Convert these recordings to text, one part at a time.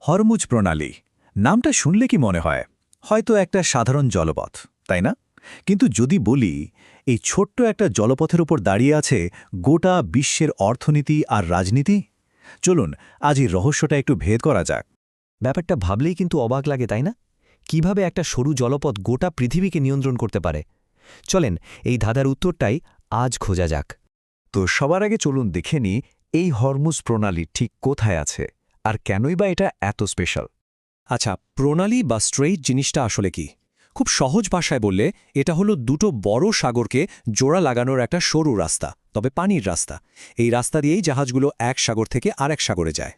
Hormuz প্রণালী নামটা শুনলে কি মনে হয় হয়তো একটা সাধারণ জলপথ তাই না কিন্তু যদি বলি এই ছোট্ট একটা জলপথের উপর দাঁড়িয়ে আছে গোটা বিশ্বের অর্থনীতি আর রাজনীতি চলুন আজ এই রহস্যটা একটু ভেদ করা যাক। ব্যাপারটা ভাবলেই কিন্তু অবাক লাগে তাই না? কিভাবে একটা সরু জলপথ গোটা পৃথিবীকে নিয়ন্ত্রণ করতে পারে? চলেন এই ধাঁধার উত্তরটাই আজ খোঁজা যাক। তো সবার আগে চলুন দেখে নিই এই হরমুজ প্রণালী ঠিক কোথায় আছে আর কেনই বা এটা এত স্পেশাল। আচ্ছা, প্রণালী বা স্ট্রেইট জিনিসটা আসলে কি? খুব সহজ ভাষায় বললে এটা হলো দুটো বড় সাগরকে জোড়া লাগানোর একটা সরু রাস্তা, তবে পানির রাস্তা। এই রাস্তা দিয়েই জাহাজগুলো এক সাগর থেকে আরেক সাগরে যায়।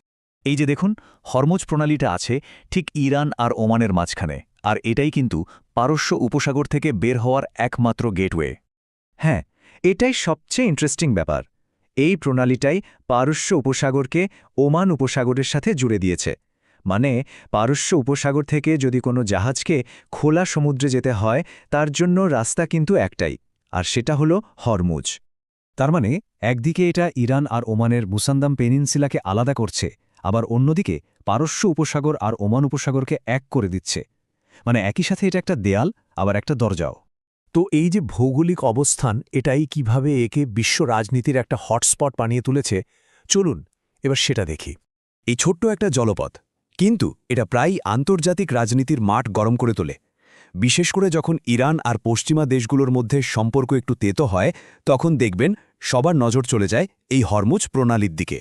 এই যে দেখুন হরমুজ প্রণালীটা আছে ঠিক ইরান আর ওমানের মাঝখানে, আর এটাই কিন্তু পারস্য উপসাগর থেকে বের হওয়ার একমাত্র গেটওয়ে। হ্যাঁ, এটাই সবচেয়ে ইন্টারেস্টিং ব্যাপার। এই প্রণালীটাই পারস্য উপসাগরকে ওমান উপসাগরের সাথে জুড়ে দিয়েছে। মানে পারস্য উপসাগর থেকে যদি কোনো জাহাজকে খোলা সমুদ্রে যেতে হয় তার জন্য রাস্তা কিন্তু একটাই, আর সেটা হলো হরমুজ। তার মানে একদিকে এটা ইরান আর ওমানের মুসান্দাম পেনিনসিলাকে আলাদা করছে, আবার অন্যদিকে পারস্য উপসাগর আর ওমান উপসাগরকে এক করে দিচ্ছে। মানে একই সাথে এটা একটা দেয়াল, আবার একটা দরজাও। তো এই যে ভৌগোলিক অবস্থান, এটাই কিভাবে একে বিশ্ব রাজনীতির একটা হটস্পট বানিয়ে তুলেছে, চলুন এবার সেটা দেখি। এই ছোট্ট একটা জলপথ, কিন্তু এটা প্রায়ই আন্তর্জাতিক রাজনীতির মাঠ গরম করে তোলে। বিশেষ করে যখন ইরান আর পশ্চিমা দেশগুলোর মধ্যে সম্পর্ক একটু তেতো হয়, তখন দেখবেন সবার নজর চলে যায় এই হরমুজ প্রণালীর দিকে।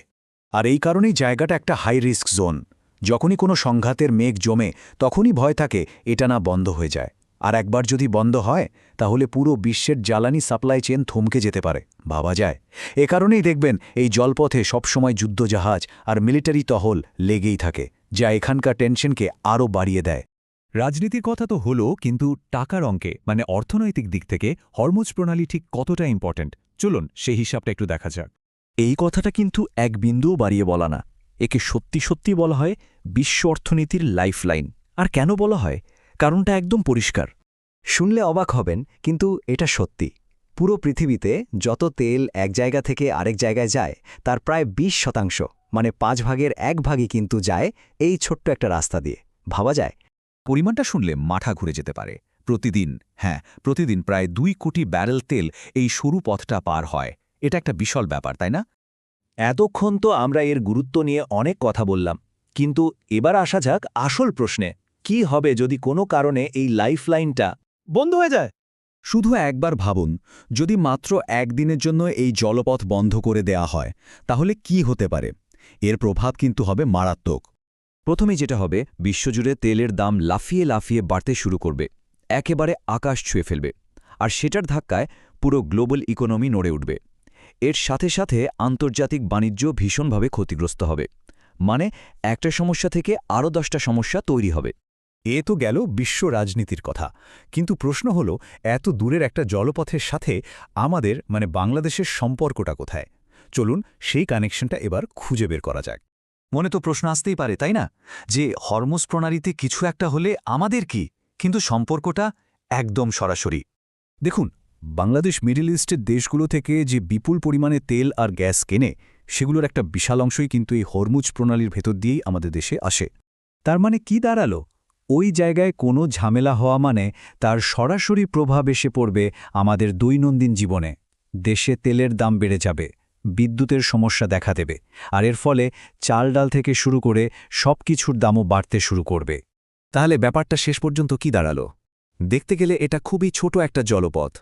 আর এই কারণেই জায়গাটা একটা হাই রিস্ক জোন। যখনই কোনো সংঘাতের মেঘ জমে তখনই ভয় থাকে এটা না বন্ধ হয়ে যায়, আর একবার যদি বন্ধ হয় তাহলে পুরো বিশ্বের জ্বালানি সাপ্লাই চেন থমকে যেতে পারে, ভাবা যায়। এ কারণেই দেখবেন এই জলপথে সবসময় যুদ্ধজাহাজ আর মিলিটারি টহল লেগেই থাকে, যা এখানকার টেনশনকে আরও বাড়িয়ে দেয়। রাজনীতির কথা তো হলো, কিন্তু টাকার অঙ্কে মানে অর্থনৈতিক দিক থেকে হরমুজ প্রণালী ঠিক কতটা ইম্পর্ট্যান্ট, চলুন সেই হিসাবটা একটু দেখা যাক। এই কথাটা কিন্তু এক বিন্দুও বাড়িয়ে বলা না। একে সত্যি সত্যি বলা হয় বিশ্ব অর্থনীতির লাইফলাইন। আর কেন বলা হয়? কারণটা একদম পরিষ্কার। শুনলে অবাক হবেন, কিন্তু এটা সত্যি। পুরো পৃথিবীতে যত তেল এক জায়গা থেকে আরেক জায়গায় যায় তার প্রায় 20% মানে 5 ভাগের 1 ভাগই কিন্তু যায় এই ছোট্ট একটা রাস্তা দিয়ে। ভাবা যায়? পরিমাণটা শুনলে মাথা ঘুরে যেতে পারে। প্রতিদিন প্রায় 2 কোটি ব্যারেল তেল এই সরু পথটা পার হয়। এটা একটা বিশাল ব্যাপার, তাই না? এতক্ষণ তো আমরা এর গুরুত্ব নিয়ে অনেক কথা বললাম, কিন্তু এবার আসা যাক আসল প্রশ্নে। কি হবে যদি কোনো কারণে এই লাইফলাইনটা বন্ধ হয়ে যায়? শুধু একবার ভাবুন, যদি মাত্র একদিনের জন্য এই জলপথ বন্ধ করে দেয়া হয়, তাহলে কি হতে পারে? এর প্রভাব কিন্তু হবে মারাত্মক। প্রথমে যেটা হবে, বিশ্বজুড়ে তেলের দাম লাফিয়ে লাফিয়ে বাড়তে শুরু করবে, একেবারে আকাশ ছুঁয়ে ফেলবে। আর সেটার ধাক্কায় পুরো গ্লোবাল ইকোনমি নড়ে উঠবে। এর সাথে সাথে আন্তর্জাতিক বাণিজ্য ভীষণভাবে ক্ষতিগ্রস্ত হবে। মানে একটা সমস্যা থেকে আরও 10টা সমস্যা তৈরি হবে। এ তো গেল বিশ্ব রাজনীতির কথা, কিন্তু প্রশ্ন হলো এত দূরের একটা জলপথের সাথে আমাদের মানে বাংলাদেশের সম্পর্কটা কোথায়? চলুন সেই কানেকশনটা এবার খুঁজে বের করা যাক। মনে তো প্রশ্ন আসতেই পারে তাই না, যে হরমুজ প্রণালীতে কিছু একটা হলে আমাদের কি? কিন্তু সম্পর্কটা একদম সরাসরি। দেখুন, বাংলাদেশ মিডল ইস্টের দেশগুলো থেকে যে বিপুল পরিমাণে তেল আর গ্যাস কেনে, সেগুলোর একটা বিশাল অংশই কিন্তু এই হরমুজ প্রণালীর ভেতর দিয়েই আমাদের দেশে আসে। তার মানে কি দাঁড়ালো? ওই জায়গায় কোনো ঝামেলা হওয়া মানে তার সরাসরি প্রভাব এসে পড়বে আমাদের দৈনন্দিন জীবনে। দেশে তেলের দাম বেড়ে যাবে, বিদ্যুতের সমস্যা দেখা দেবে, আর এর ফলে চাল ডাল থেকে শুরু করে সব কিছুর দামও বাড়তে শুরু করবে। তাহলে ব্যাপারটা শেষ পর্যন্ত কি দাঁড়ালো? দেখতে গেলে এটা খুবই ছোট একটা জলপথ,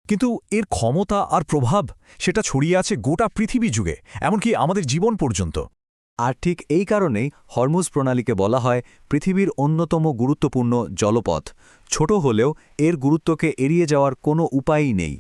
কিন্তু এর ক্ষমতা আর প্রভাব সেটা ছড়িয়ে আছে গোটা পৃথিবী জুড়ে, এমনকি আমাদের জীবন পর্যন্ত। আর ঠিক এই কারণেই হরমুজ প্রণালীকে বলা হয় পৃথিবীর অন্যতম গুরুত্বপূর্ণ জলপথ। ছোট হলেও এর গুরুত্বকে এড়িয়ে যাওয়ার কোনো উপায়ই নেই।